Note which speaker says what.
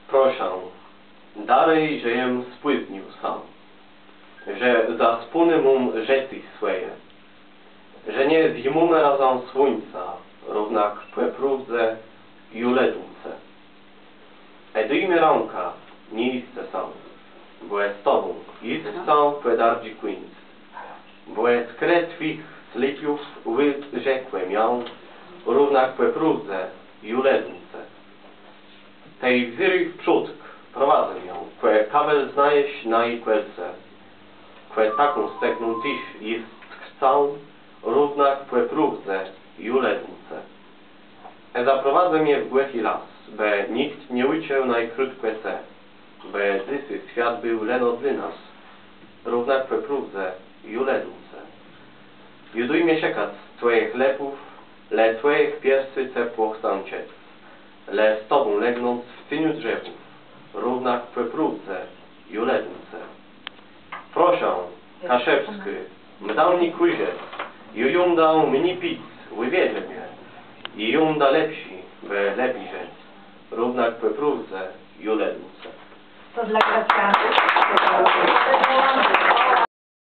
Speaker 1: Proszę, dalej, że jem spłytnił sam, że zaspunę rzeczy swoje, że nie zjmujmy razem słońca, równak płepródze i uledunce. Edujmy rąka, nie istce sam, bo jest z tobą, ist sam pedardzi queens, bo jest kret twich slipiów rzekłem ją, równak płepródze i uledunce. Tej wzyry w przód prowadzę ją, kwe kabel znajesz na jej kłelce, kwe taką stekną tyś jest chcą, równak płepródze i uledunce. Zaprowadzę mnie w głębi las, by nikt nie uciął najkrótkie se, by dysy świat był leno dla nas, równak płepródze i uledunce. Juduj mnie siekat z twoich lepów, le twoich piersy cepło chcą ciec, le z tobą legnąc w cieniu drzewów, równak płepródze i uledunce. Proszę, Kaszewski, mdał mi kujrzec, i dał mnie pic, wywiezie mnie, i da lepsi, by lepiej rzec, równak płepródze i uledunce.
Speaker 2: To dla Gracjanów.